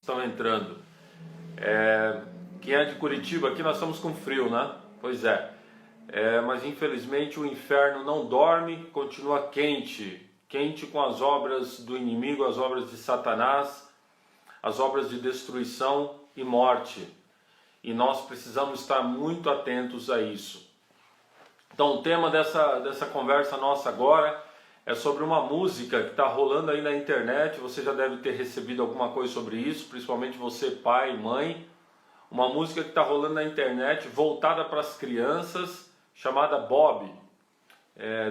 Estão entrando. Quem é de Curitiba, aqui nós estamos com frio, né? Pois é. Mas infelizmente o inferno não dorme, continua quente. Quente com as obras do inimigo, as obras de Satanás, as obras de destruição e morte. E nós precisamos estar muito atentos a isso. Então o tema dessa conversa nossa agora é sobre uma música que está rolando aí na internet. Você já deve ter recebido alguma coisa sobre isso, principalmente você, pai, mãe. Uma música que está rolando na internet, voltada para as crianças, chamada Bob.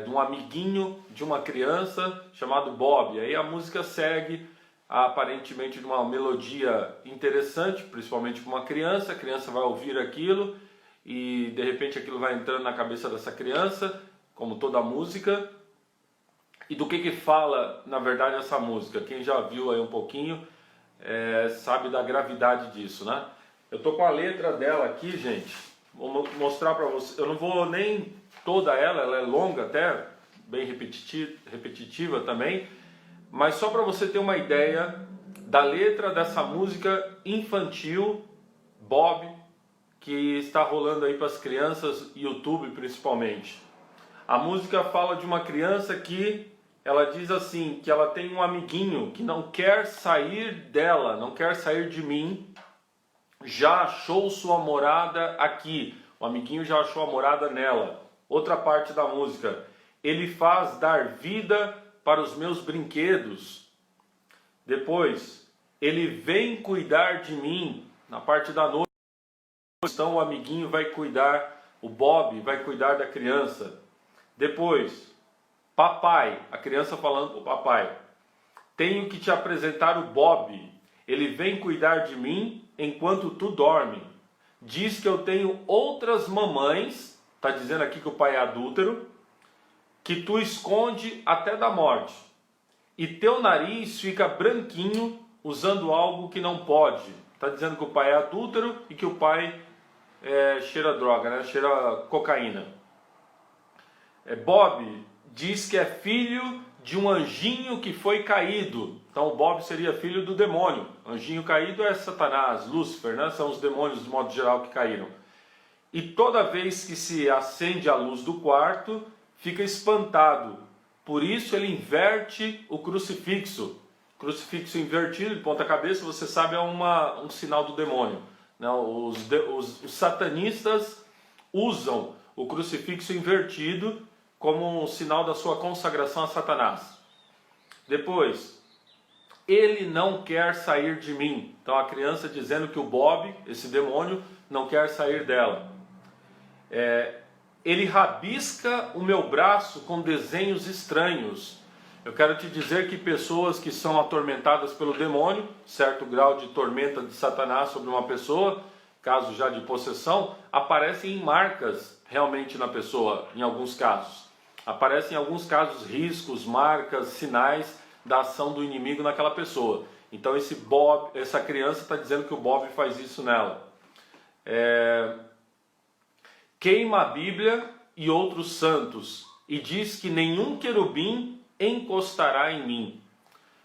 De um amiguinho de uma criança chamado Bob. Aí a música segue aparentemente de uma melodia interessante, principalmente para uma criança. A criança vai ouvir aquilo e de repente aquilo vai entrando na cabeça dessa criança, como toda música. E do que fala, na verdade, essa música? Quem já viu aí um pouquinho sabe da gravidade disso, né? Eu tô com a letra dela aqui, gente. Vou mostrar para você. Eu não vou nem toda ela é longa até, bem repetitiva também. Mas só para você ter uma ideia da letra dessa música infantil, Bob, que está rolando aí para as crianças, YouTube principalmente. A música fala de uma criança que ela diz assim, que ela tem um amiguinho que não quer sair dela, não quer sair de mim, já achou sua morada aqui. O amiguinho já achou a morada nela. Outra parte da música, ele faz dar vida para os meus brinquedos. Depois, ele vem cuidar de mim. Na parte da noite, então o amiguinho vai cuidar, o Bob vai cuidar da criança. Depois, papai, a criança falando para o papai, tenho que te apresentar o Bob, ele vem cuidar de mim enquanto tu dorme. Diz que eu tenho outras mamães, está dizendo aqui que o pai é adúltero, que tu esconde até da morte. E teu nariz fica branquinho usando algo que não pode. Está dizendo que o pai é adúltero e que o pai cheira droga, né? Cheira cocaína. Bob diz que é filho de um anjinho que foi caído. Então o Bob seria filho do demônio. Anjinho caído é Satanás, Lúcifer, né? São os demônios de modo geral que caíram. E toda vez que se acende a luz do quarto, fica espantado. Por isso ele inverte o crucifixo. Crucifixo invertido, de ponta cabeça, você sabe, é um sinal do demônio. Os satanistas usam o crucifixo invertido como um sinal da sua consagração a Satanás. Depois, ele não quer sair de mim. Então a criança dizendo que o Bob, esse demônio, não quer sair dela. Ele rabisca o meu braço com desenhos estranhos. Eu quero te dizer que pessoas que são atormentadas pelo demônio, certo grau de tormenta de Satanás sobre uma pessoa, caso já de possessão, aparecem em marcas realmente na pessoa, em alguns casos. Aparecem em alguns casos riscos, marcas, sinais da ação do inimigo naquela pessoa. Então essa criança está dizendo que o Bob faz isso nela. Queima a Bíblia e outros santos e diz que nenhum querubim encostará em mim.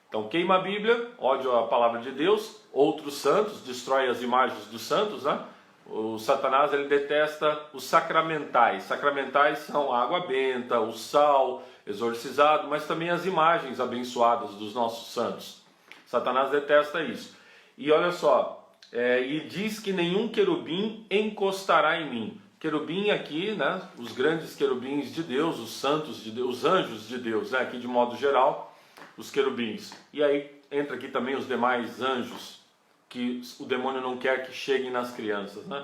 Então queima a Bíblia, ódio à palavra de Deus, outros santos, destrói as imagens dos santos, né? O Satanás, ele detesta os sacramentais. Sacramentais são a água benta, o sal exorcizado, mas também as imagens abençoadas dos nossos santos. Satanás detesta isso. E olha só, e diz que nenhum querubim encostará em mim. Querubim aqui, né? Os grandes querubins de Deus, os santos de Deus, os anjos de Deus, né? Aqui de modo geral, os querubins. E aí entra aqui também os demais anjos, que o demônio não quer que cheguem nas crianças, né?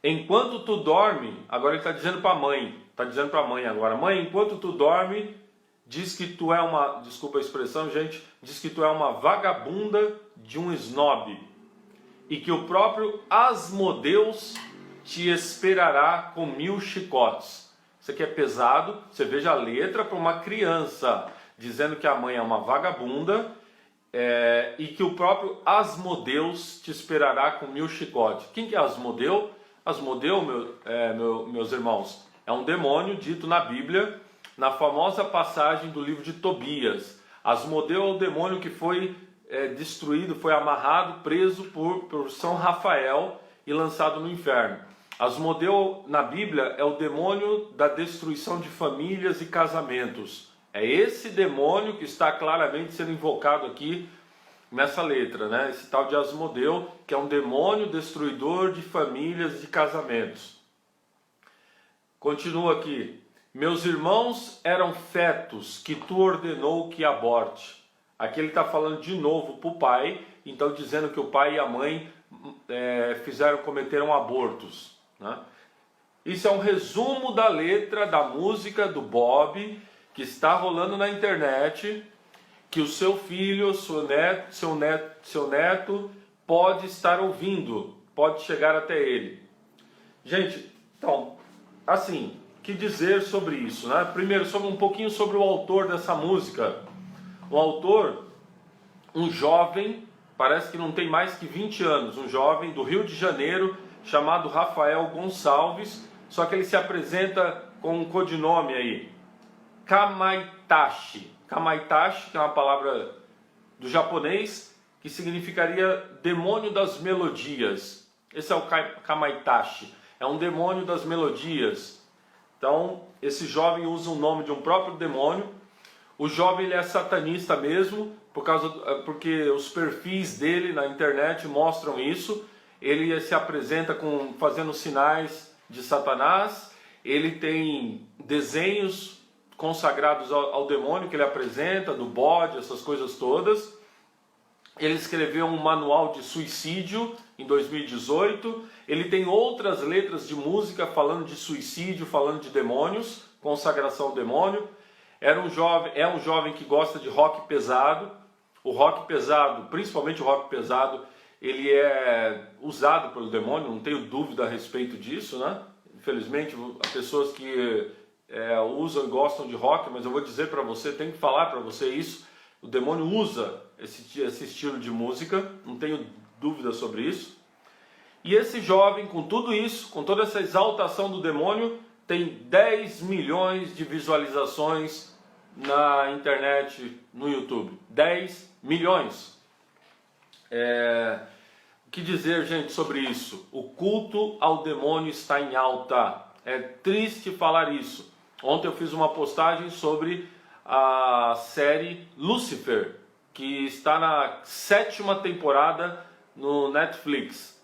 Enquanto tu dorme, agora ele está dizendo para a mãe, agora, mãe, enquanto tu dorme, diz que tu é uma, desculpa a expressão, gente, diz que tu é uma vagabunda de um snob, e que o próprio Asmodeus te esperará com 1000 chicotes. Isso aqui é pesado, você veja a letra para uma criança, dizendo que a mãe é uma vagabunda, e que o próprio Asmodeus te esperará com 1000 chicotes. Quem que é Asmodeu? Asmodeu, meus irmãos, é um demônio dito na Bíblia, na famosa passagem do livro de Tobias. Asmodeu é o demônio que foi destruído, foi amarrado, preso por São Rafael e lançado no inferno. Asmodeu na Bíblia é o demônio da destruição de famílias e casamentos. É esse demônio que está claramente sendo invocado aqui nessa letra, né? Esse tal de Asmodeu, que é um demônio destruidor de famílias e de casamentos. Continua aqui. Meus irmãos eram fetos que tu ordenou que aborte. Aqui ele está falando de novo para o pai, então dizendo que o pai e a mãe cometeram abortos, né? Isso é um resumo da letra da música do Bob, que está rolando na internet, que o seu filho, seu neto pode estar ouvindo, pode chegar até ele. Gente, então, assim, que dizer sobre isso, né? Primeiro, um pouquinho sobre o autor dessa música. O autor, um jovem, parece que não tem mais que 20 anos, um jovem do Rio de Janeiro, chamado Rafael Gonçalves, só que ele se apresenta com um codinome aí, Kamaitachi. Kamaitachi, que é uma palavra do japonês, que significaria demônio das melodias. Esse é o Kamaitachi, é um demônio das melodias. Então, esse jovem usa o nome de um próprio demônio. O jovem ele é satanista mesmo, porque os perfis dele na internet mostram isso. Ele se apresenta fazendo sinais de Satanás. Ele tem desenhos consagrados ao demônio que ele apresenta, do bode, essas coisas todas. Ele escreveu um manual de suicídio em 2018. Ele tem outras letras de música falando de suicídio, falando de demônios, consagração ao demônio. É um jovem que gosta de rock pesado. O rock pesado, principalmente o rock pesado, ele é usado pelo demônio, não tenho dúvida a respeito disso, né? Infelizmente, as pessoas que usam e gostam de rock, mas eu vou dizer para você, tenho que falar para você isso, o demônio usa esse estilo de música, não tenho dúvida sobre isso. E esse jovem, com tudo isso, com toda essa exaltação do demônio, tem 10 milhões de visualizações na internet, no YouTube. 10 milhões. O que dizer, gente, sobre isso? O culto ao demônio está em alta. É triste falar isso. Ontem eu fiz uma postagem sobre a série Lucifer, que está na 7ª temporada no Netflix.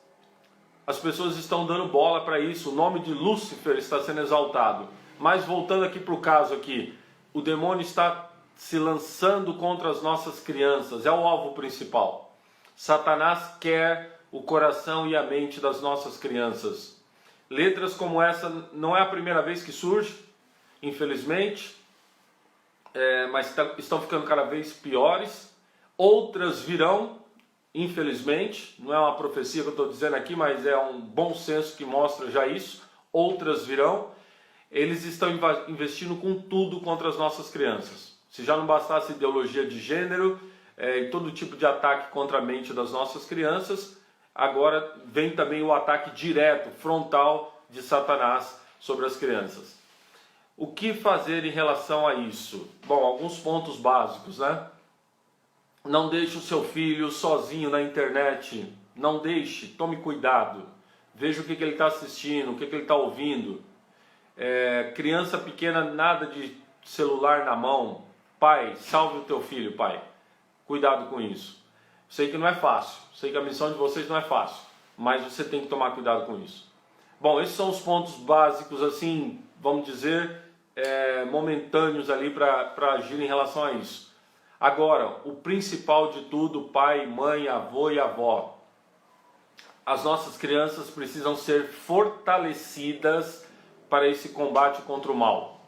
As pessoas estão dando bola para isso, o nome de Lúcifer está sendo exaltado. Mas voltando aqui para o caso aqui, o demônio está se lançando contra as nossas crianças, é o alvo principal. Satanás quer o coração e a mente das nossas crianças. Letras como essa não é a primeira vez que surge, infelizmente, mas estão ficando cada vez piores. Outras virão, infelizmente, não é uma profecia que eu estou dizendo aqui, mas é um bom senso que mostra já isso. Outras virão. Eles estão investindo com tudo contra as nossas crianças. Se já não bastasse ideologia de gênero e todo tipo de ataque contra a mente das nossas crianças, agora vem também o ataque direto, frontal de Satanás sobre as crianças. O que fazer em relação a isso? Bom, alguns pontos básicos, né? Não deixe o seu filho sozinho na internet. Não deixe, tome cuidado. Veja o que ele está assistindo, o que ele está ouvindo. Criança pequena, nada de celular na mão. Pai, salve o teu filho, pai. Cuidado com isso. Sei que não é fácil, sei que a missão de vocês não é fácil, mas você tem que tomar cuidado com isso. Bom, esses são os pontos básicos, assim, vamos dizer, momentâneos ali para agir em relação a isso. Agora, o principal de tudo, pai, mãe, avô e avó. As nossas crianças precisam ser fortalecidas para esse combate contra o mal.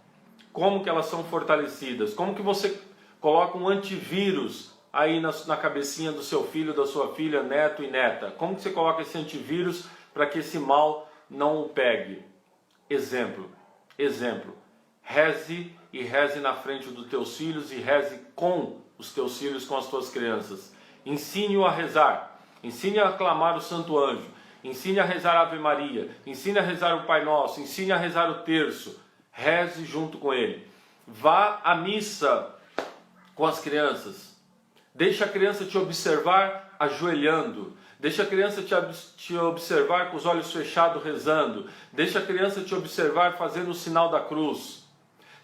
Como que elas são fortalecidas? Como que você coloca um antivírus aí na cabecinha do seu filho, da sua filha, neto e neta? Como que você coloca esse antivírus para que esse mal não o pegue? Exemplo. Reze e reze na frente dos teus filhos e reze com os teus filhos, com as tuas crianças. Ensine-o a rezar. Ensine a clamar o Santo Anjo. Ensine a rezar a Ave Maria. Ensine a rezar o Pai Nosso. Ensine a rezar o terço. Reze junto com ele. Vá à missa com as crianças. Deixa a criança te observar ajoelhando. Deixa a criança te observar com os olhos fechados rezando. Deixa a criança te observar fazendo o sinal da cruz.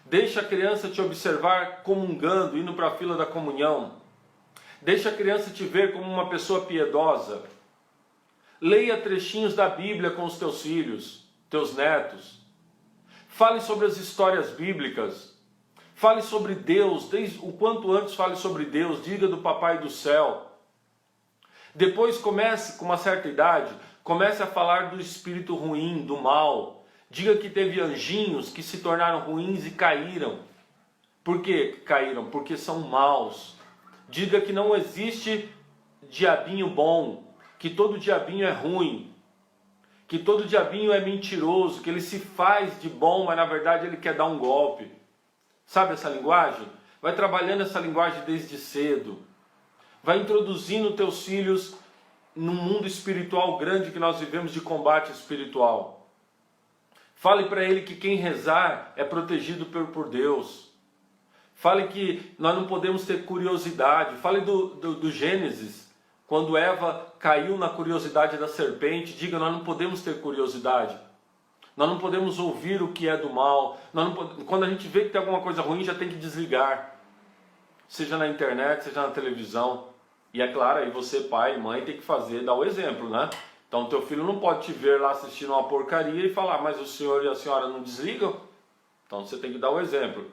Deixa a criança te observar comungando, indo para a fila da comunhão. Deixa a criança te ver como uma pessoa piedosa. Leia trechinhos da Bíblia com os teus filhos, teus netos. Fale sobre as histórias bíblicas. Fale sobre Deus, desde o quanto antes fale sobre Deus. Diga do Papai do Céu. Depois comece, com uma certa idade, comece a falar do espírito ruim, do mal. Diga que teve anjinhos que se tornaram ruins e caíram. Por que caíram? Porque são maus. Diga que não existe diabinho bom, que todo diabinho é ruim, que todo diabinho é mentiroso, que ele se faz de bom, mas na verdade ele quer dar um golpe. Sabe essa linguagem? Vai trabalhando essa linguagem desde cedo. Vai introduzindo teus filhos num mundo espiritual grande que nós vivemos de combate espiritual. Fale para ele que quem rezar é protegido por Deus. Fale que nós não podemos ter curiosidade. Fale do Gênesis, quando Eva caiu na curiosidade da serpente. Diga, nós não podemos ter curiosidade. Nós não podemos ouvir o que é do mal. Quando a gente vê que tem alguma coisa ruim, já tem que desligar. Seja na internet, seja na televisão. E é claro, aí você, pai e mãe, tem que dar o exemplo, né? Então teu filho não pode te ver lá assistindo uma porcaria e falar, mas o senhor e a senhora não desligam? Então você tem que dar o exemplo.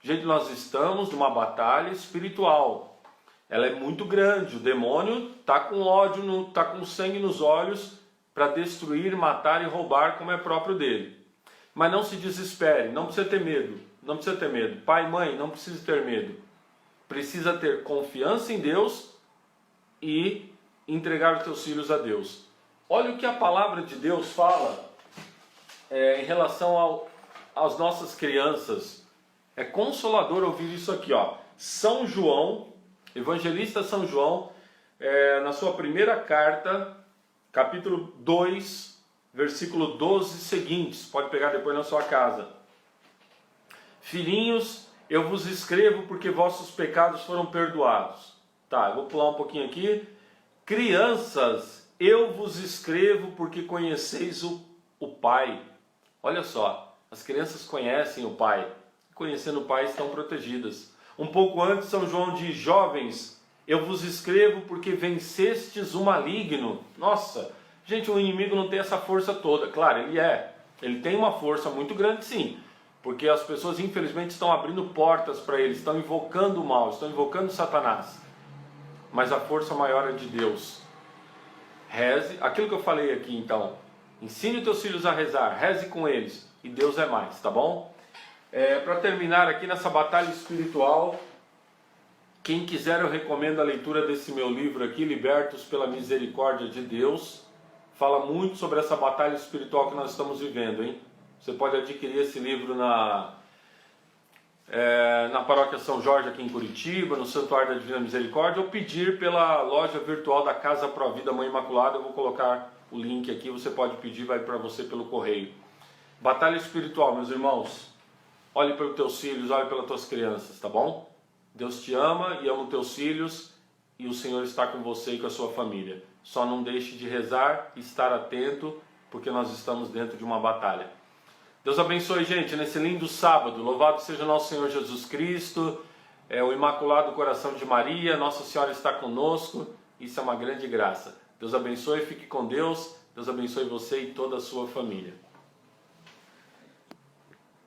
Gente, nós estamos numa batalha espiritual. Ela é muito grande. O demônio está com ódio, está com sangue nos olhos para destruir, matar e roubar como é próprio dele. Mas não se desespere, não precisa ter medo. Não precisa ter medo. Pai e mãe, não precisa ter medo. Precisa ter confiança em Deus e entregar os teus filhos a Deus. Olha o que a palavra de Deus fala em relação às nossas crianças. É consolador ouvir isso aqui, ó. São João, evangelista São João, na sua primeira carta, capítulo 2, versículo 12 seguintes. Pode pegar depois na sua casa. Filhinhos, eu vos escrevo porque vossos pecados foram perdoados. Tá, eu vou pular um pouquinho aqui. Crianças, eu vos escrevo porque conheceis o Pai. Olha só, as crianças conhecem o Pai. Conhecendo o Pai estão protegidas. Um pouco antes, São João diz, jovens, eu vos escrevo porque vencestes o maligno. Nossa, gente, o inimigo não tem essa força toda. Claro, ele tem uma força muito grande, sim. Porque as pessoas, infelizmente, estão abrindo portas para ele, estão invocando o mal, estão invocando Satanás. Mas a força maior é de Deus. Reze, aquilo que eu falei aqui então, ensine os teus filhos a rezar, reze com eles, e Deus é mais, tá bom? Para terminar aqui nessa batalha espiritual, quem quiser eu recomendo a leitura desse meu livro aqui, Libertos pela Misericórdia de Deus. Fala muito sobre essa batalha espiritual que nós estamos vivendo, hein? Você pode adquirir esse livro na Paróquia São Jorge aqui em Curitiba, no Santuário da Divina Misericórdia, ou pedir pela loja virtual da Casa Pro Vida Mãe Imaculada. Eu vou colocar o link aqui, você pode pedir, vai para você pelo correio. Batalha espiritual, meus irmãos. Olhe pelos teus filhos, olhe pelas tuas crianças, tá bom? Deus te ama e ama os teus filhos, e o Senhor está com você e com a sua família. Só não deixe de rezar e estar atento, porque nós estamos dentro de uma batalha. Deus abençoe, gente, nesse lindo sábado. Louvado seja nosso Senhor Jesus Cristo, o Imaculado Coração de Maria, Nossa Senhora está conosco. Isso é uma grande graça. Deus abençoe, fique com Deus. Deus abençoe você e toda a sua família.